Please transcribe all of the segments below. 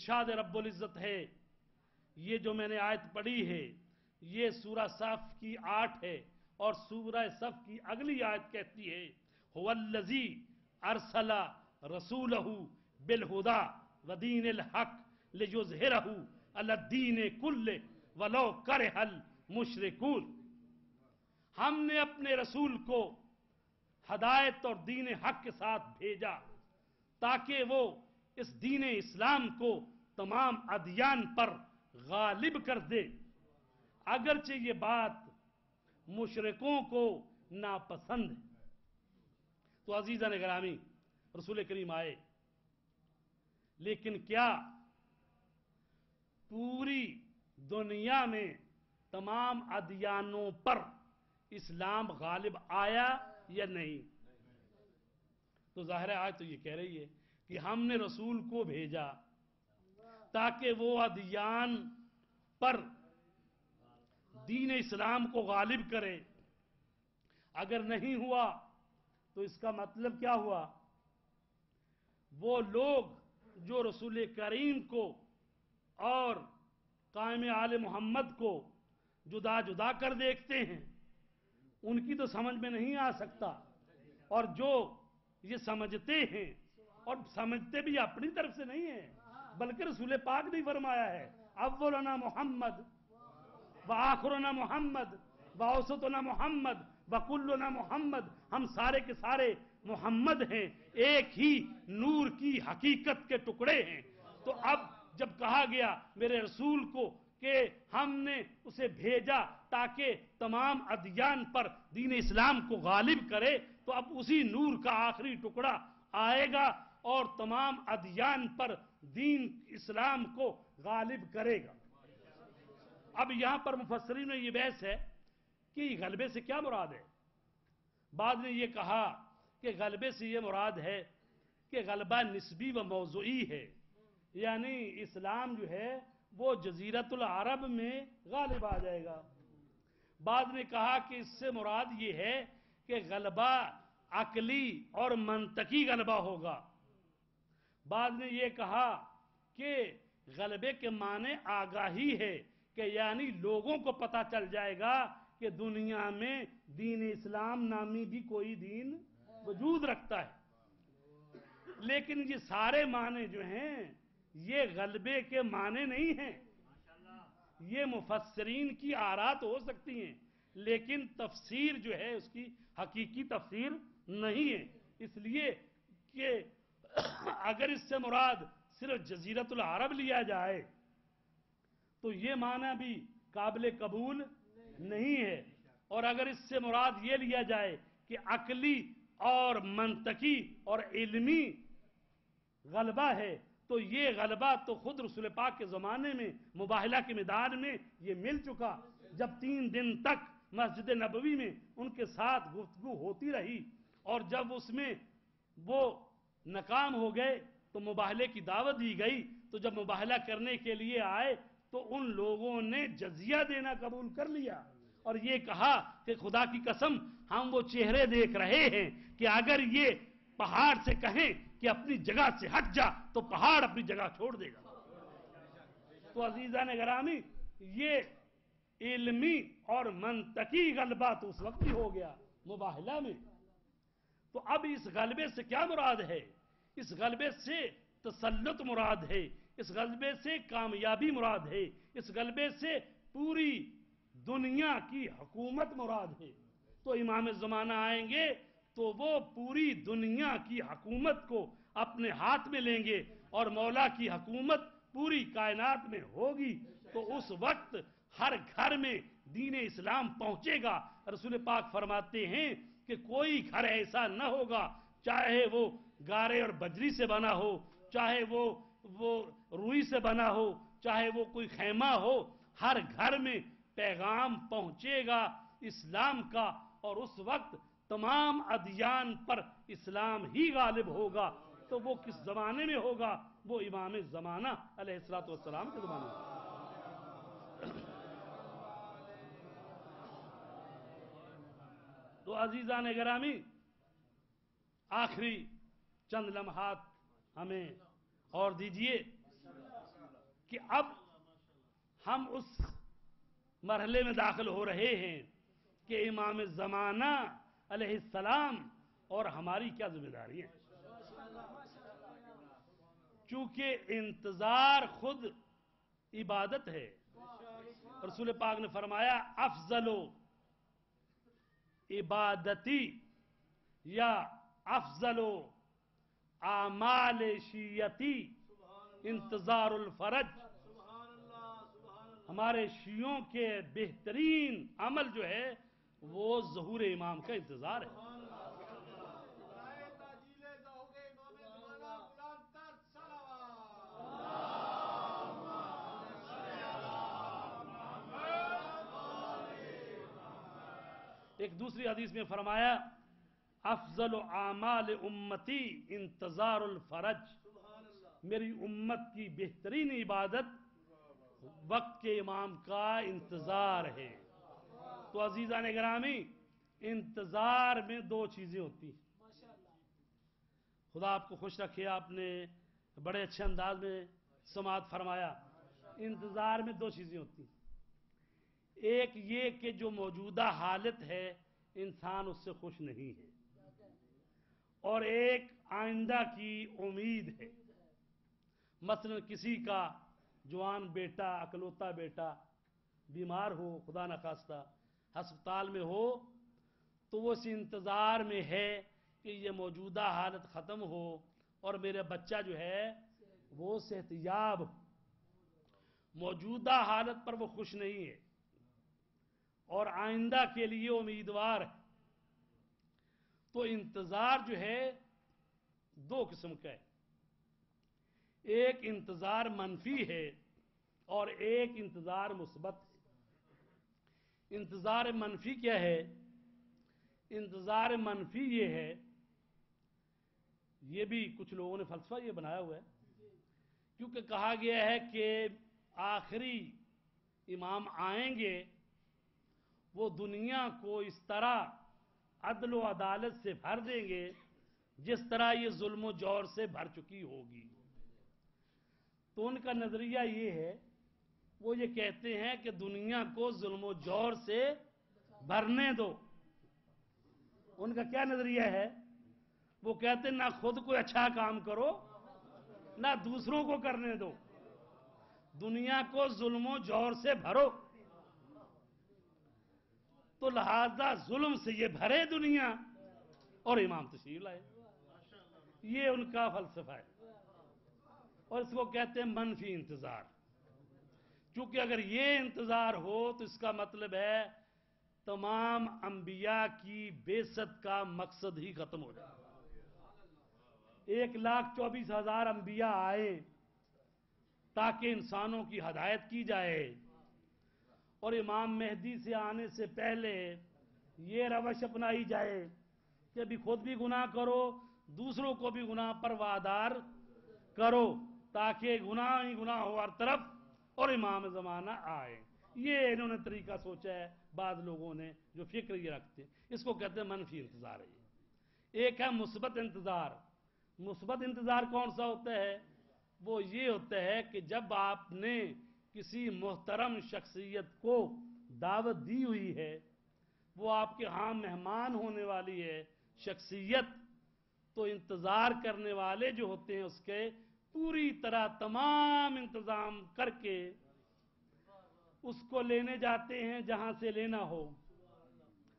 ارشاد رب العزت ہے، یہ جو میں نے آیت پڑھی ہے یہ سورہ صف کی 8 ہے، اور سورہ صف کی اگلی آیت کہتی ہے هو الذی ارسل رسولہ بالہدی ودین الحق لیظہرہ علی الدین کلہ ولو کرہ المشرکون۔ ہم نے اپنے رسول کو ہدایت اور دین حق کے ساتھ بھیجا تاکہ وہ اس دین اسلام کو تمام ادیان پر غالب کر دے، اگرچہ یہ بات مشرکوں کو ناپسند ہے۔ تو عزیزان گرامی، رسول کریم آئے، لیکن کیا پوری دنیا میں تمام ادیانوں پر اسلام غالب آیا یا نہیں؟ تو ظاہر آج تو یہ کہہ رہی ہے کہ ہم نے رسول کو بھیجا تاکہ وہ ادیان پر دین اسلام کو غالب کرے، اگر نہیں ہوا تو اس کا مطلب کیا ہوا؟ وہ لوگ جو رسول کریم کو اور قائم آل محمد کو جدا جدا کر دیکھتے ہیں، ان کی تو سمجھ میں نہیں آ سکتا، اور جو یہ سمجھتے ہیں اور سمجھتے بھی اپنی طرف سے نہیں ہیں، بلکہ رسول پاک نے فرمایا ہے اولنا محمد وآخرنا محمد واوسطنا محمد وکلنا محمد، ہم سارے کے سارے محمد ہیں، ایک ہی نور کی حقیقت کے ٹکڑے ہیں۔ تو اب جب کہا گیا میرے رسول کو کہ ہم نے اسے بھیجا تاکہ تمام ادیان پر دین اسلام کو غالب کرے، تو اب اسی نور کا آخری ٹکڑا آئے گا اور تمام ادیان پر دین اسلام کو غالب کرے گا۔ اب یہاں پر مفسرین میں یہ بحث ہے کہ غلبے سے کیا مراد ہے؟ بعض نے یہ کہا کہ غلبے سے یہ مراد ہے کہ غلبہ نسبی و موضوعی ہے، یعنی اسلام جو ہے وہ جزیرۃ العرب میں غالب آ جائے گا۔ بعض نے کہا کہ اس سے مراد یہ ہے کہ غلبہ عقلی اور منطقی غلبہ ہوگا۔ بعض نے یہ کہا کہ غلبے کے معنی آگاہی ہے، کہ یعنی لوگوں کو پتہ چل جائے گا کہ دنیا میں دین اسلام نامی بھی کوئی دین وجود رکھتا ہے۔ لیکن یہ سارے معنی جو ہیں یہ غلبے کے معنی نہیں ہیں، یہ مفسرین کی آراء تو ہو سکتی ہیں لیکن تفسیر جو ہے اس کی حقیقی تفسیر نہیں ہے، اس لیے کہ اگر اس سے مراد صرف جزیرۃ العرب لیا جائے تو یہ معنی بھی قابل قبول نہیں ہے، اور اگر اس سے مراد یہ لیا جائے کہ عقلی اور منطقی اور علمی غلبہ ہے تو یہ غلبہ تو خود رسول پاک کے زمانے میں مباہلہ کے میدان میں یہ مل چکا، جب 3 دن تک مسجد نبوی میں ان کے ساتھ گفتگو ہوتی رہی، اور جب اس میں وہ ناکام ہو گئے تو مباہلے کی دعوت دی گئی، تو جب مباہلہ کرنے کے لیے آئے تو ان لوگوں نے جزیہ دینا قبول کر لیا اور یہ کہا کہ خدا کی قسم ہم وہ چہرے دیکھ رہے ہیں کہ اگر یہ پہاڑ سے کہیں کہ اپنی جگہ سے ہٹ جا تو پہاڑ اپنی جگہ چھوڑ دے گا۔ تو عزیزان گرامی، یہ علمی اور منطقی غلبہ تو اس وقت ہی ہو گیا مباہلہ میں۔ تو اب اس غلبے سے کیا مراد ہے؟ اس غلبے سے تسلط مراد ہے، اس غلبے سے کامیابی مراد ہے، اس غلبے سے پوری دنیا کی حکومت مراد ہے۔ تو امام زمانہ آئیں گے تو وہ پوری دنیا کی حکومت کو اپنے ہاتھ میں لیں گے اور مولا کی حکومت پوری کائنات میں ہوگی، تو اس وقت ہر گھر میں دین اسلام پہنچے گا۔ رسول پاک فرماتے ہیں کہ کوئی گھر ایسا نہ ہوگا، چاہے وہ گارے اور بجری سے بنا ہو، چاہے وہ روئی سے بنا ہو، چاہے وہ کوئی خیمہ ہو، ہر گھر میں پیغام پہنچے گا اسلام کا، اور اس وقت تمام ادیان پر اسلام ہی غالب ہوگا۔ تو وہ کس زمانے میں ہوگا؟ وہ امام زمانہ علیہ السلام کے زمانے میں۔ تو عزیزان گرامی، آخری چند لمحات ہمیں اور دیجئے کہ اب ہم اس مرحلے میں داخل ہو رہے ہیں کہ امام زمانہ علیہ السلام اور ہماری کیا ذمہ داری ہے. چونکہ انتظار خود عبادت ہے. رسول پاک نے فرمایا افضل عبادتی یا افضل اعمال شیعتی انتظار الفرج. ہمارے شیعوں کے بہترین عمل جو ہے وہ ظہور امام کا انتظار ہے. ایک دوسری حدیث میں فرمایا افضل اعمال امتی انتظار الفرج. میری امت کی بہترین عبادت وقت کے امام کا انتظار ہے. تو عزیزان گرامی انتظار میں دو چیزیں ہوتی ہیں. خدا آپ کو خوش رکھے, آپ نے بڑے اچھے انداز میں سماعت فرمایا. انتظار میں دو چیزیں ہوتی ہیں. ایک یہ کہ جو موجودہ حالت ہے انسان اس سے خوش نہیں ہے, اور ایک آئندہ کی امید ہے. مثلا کسی کا جوان بیٹا, اکلوتا بیٹا بیمار ہو, خدا نخواستہ ہسپتال میں ہو, تو وہ اس انتظار میں ہے کہ یہ موجودہ حالت ختم ہو اور میرا بچہ جو ہے وہ صحت یاب. موجودہ حالت پر وہ خوش نہیں ہے اور آئندہ کے لیے امیدوار ہے. تو انتظار جو ہے دو قسم کا ہے. ایک انتظار منفی ہے اور ایک انتظار مثبت ہے. انتظار منفی کیا ہے؟ انتظار منفی یہ ہے, یہ بھی کچھ لوگوں نے فلسفہ یہ بنایا ہوا ہے, کیونکہ کہا گیا ہے کہ آخری امام آئیں گے, وہ دنیا کو اس طرح عدل و عدالت سے بھر دیں گے جس طرح یہ ظلم و جور سے بھر چکی ہوگی. تو ان کا نظریہ یہ ہے, وہ یہ کہتے ہیں کہ دنیا کو ظلم و جور سے بھرنے دو. ان کا کیا نظریہ ہے؟ وہ کہتے ہیں نہ خود کوئی اچھا کام کرو نہ دوسروں کو کرنے دو, دنیا کو ظلم و جور سے بھرو. تو لہذا ظلم سے یہ بھرے دنیا اور امام تشریف لائے. یہ ان کا فلسفہ ہے, اور اس کو کہتے ہیں منفی انتظار. چونکہ اگر یہ انتظار ہو تو اس کا مطلب ہے تمام انبیاء کی بعثت کا مقصد ہی ختم ہو جائے. 1,24,000 انبیاء آئے تاکہ انسانوں کی ہدایت کی جائے, اور امام مہدی سے آنے سے پہلے یہ روش اپنائی جائے کہ ابھی خود بھی گناہ کرو, دوسروں کو بھی گناہ پر وادار کرو, تاکہ گناہ ہی گناہ ہو ہر طرف اور امام زمانہ آئے. یہ انہوں نے طریقہ سوچا ہے بعض لوگوں نے جو فکر یہ رکھتے ہیں. اس کو کہتے ہیں منفی انتظار. ایک ہے مثبت انتظار. مثبت انتظار کون سا ہوتا ہے؟ وہ یہ ہوتا ہے کہ جب آپ نے کسی محترم شخصیت کو دعوت دی ہوئی ہے, وہ آپ کے ہاں مہمان ہونے والی ہے شخصیت, تو انتظار کرنے والے جو ہوتے ہیں اس کے پوری طرح تمام انتظام کر کے اس کو لینے جاتے ہیں جہاں سے لینا ہو,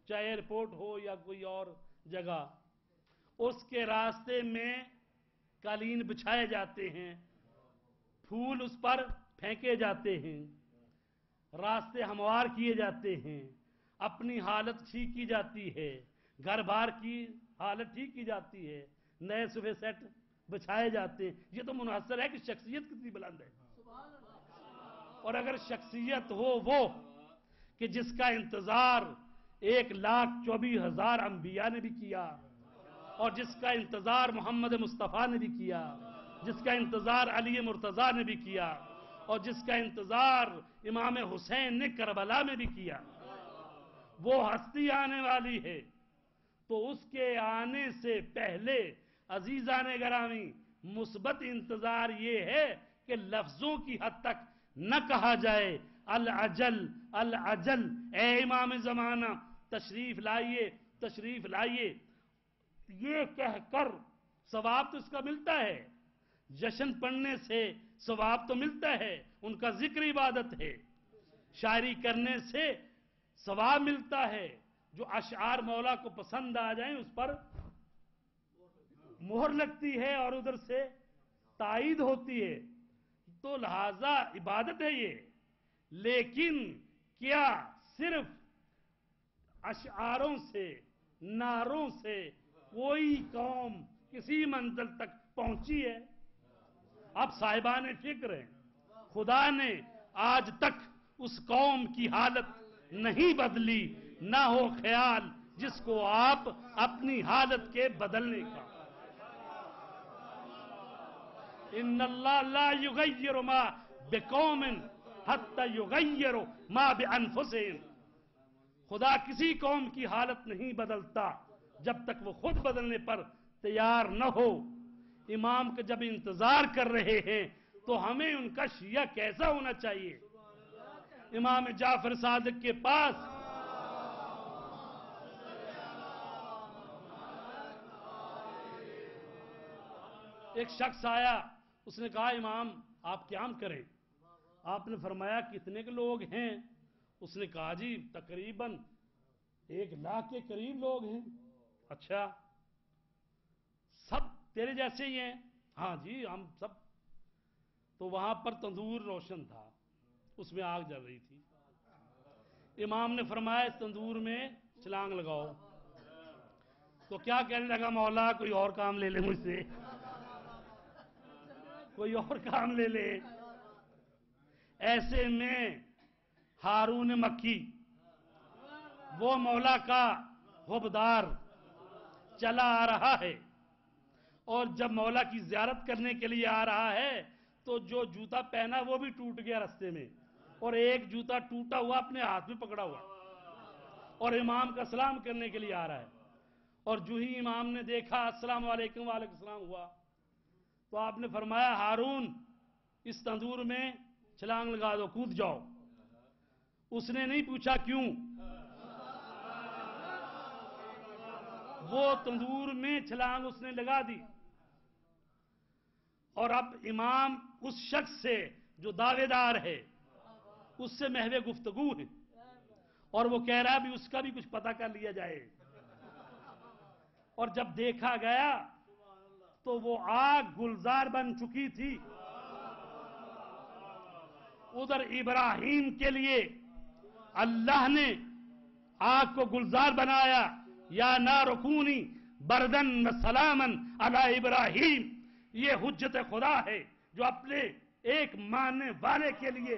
چاہے ایئرپورٹ ہو یا کوئی اور جگہ. اس کے راستے میں قالین بچھائے جاتے ہیں, پھول اس پر پھینکے جاتے ہیں, راستے ہموار کیے جاتے ہیں, اپنی حالت ٹھیک کی جاتی ہے, گھر بار کی حالت ٹھیک کی جاتی ہے, نئے صفحے سیٹ بچھائے جاتے ہیں. یہ تو منحصر ہے کہ شخصیت کتنی بلند ہے. اور اگر شخصیت ہو وہ کہ جس کا انتظار 1,24,000 انبیاء نے بھی کیا, اور جس کا انتظار محمد مصطفیٰ نے بھی کیا, جس کا انتظار علی مرتضیٰ نے بھی کیا, اور جس کا انتظار امام حسین نے کربلا میں بھی کیا, وہ ہستی آنے والی ہے. تو اس کے آنے سے پہلے عزیزان گرامی مثبت انتظار یہ ہے کہ لفظوں کی حد تک نہ کہا جائے العجل العجل، اے امام زمانہ تشریف لائیے تشریف لائیے، یہ کہہ کر ثواب تو اس کا ملتا ہے، جشن پڑھنے سے ثواب تو ملتا ہے، ان کا ذکر عبادت ہے، شاعری کرنے سے ثواب ملتا ہے، جو اشعار مولا کو پسند آ جائیں اس پر مہر لگتی ہے اور ادھر سے تائید ہوتی ہے، تو لہذا عبادت ہے یہ۔ لیکن کیا صرف اشعاروں سے نعروں سے کوئی قوم کسی منزل تک پہنچی ہے؟ اب صاحبان فکر ہیں، خدا نے آج تک اس قوم کی حالت نہیں بدلی، نہ ہو خیال جس کو آپ اپنی حالت کے بدلنے کا۔ ان اللہ لا یغیر ما بقوم حتی یغیروا ما بانفسہم، خدا کسی قوم کی حالت نہیں بدلتا جب تک وہ خود بدلنے پر تیار نہ ہو۔ امام کا جب انتظار کر رہے ہیں تو ہمیں ان کا شیعہ کیسا ہونا چاہیے؟ امام جعفر صادق کے پاس ایک شخص آیا، اس نے کہا امام آپ قیام کریں۔ آپ نے فرمایا کتنے کے لوگ ہیں؟ اس نے کہا جی تقریباً 1,00,000 کے قریب لوگ ہیں۔ اچھا سب تیرے جیسے ہی ہیں؟ ہاں جی ہم سب۔ تو وہاں پر تندور روشن تھا، اس میں آگ جل رہی تھی۔ امام نے فرمایا اس تندور میں چھلانگ لگاؤ۔ تو کیا کہنے لگا، مولا کوئی اور کام لے لے مجھ سے، کوئی اور کام لے لے۔ ایسے میں ہارون مکی وہ مولا کا غبدار چلا آ رہا ہے، اور جب مولا کی زیارت کرنے کے لیے آ رہا ہے تو جو جوتا پہنا وہ بھی ٹوٹ گیا رستے میں، اور ایک جوتا ٹوٹا ہوا اپنے ہاتھ میں پکڑا ہوا، اور امام کا سلام کرنے کے لیے آ رہا ہے۔ اور جو ہی امام نے دیکھا السلام علیکم وعلیکم السلام ہوا، تو آپ نے فرمایا ہارون اس تندور میں چھلانگ لگا دو، کود جاؤ۔ اس نے نہیں پوچھا کیوں، وہ تندور میں چھلانگ اس نے لگا دی۔ اور اب امام اس شخص سے جو دعوے دار ہے اس سے محو گفتگو ہے، اور وہ کہہ رہا ہے بھی اس کا بھی کچھ پتہ کر لیا جائے۔ اور جب دیکھا گیا تو وہ آگ گلزار بن چکی تھی۔ ادھر ابراہیم کے لیے اللہ نے آگ کو گلزار بنایا، یا نار کونی بردن و سلامن علی ابراہیم، یہ حجت خدا ہے جو اپنے ایک ماننے والے کے لیے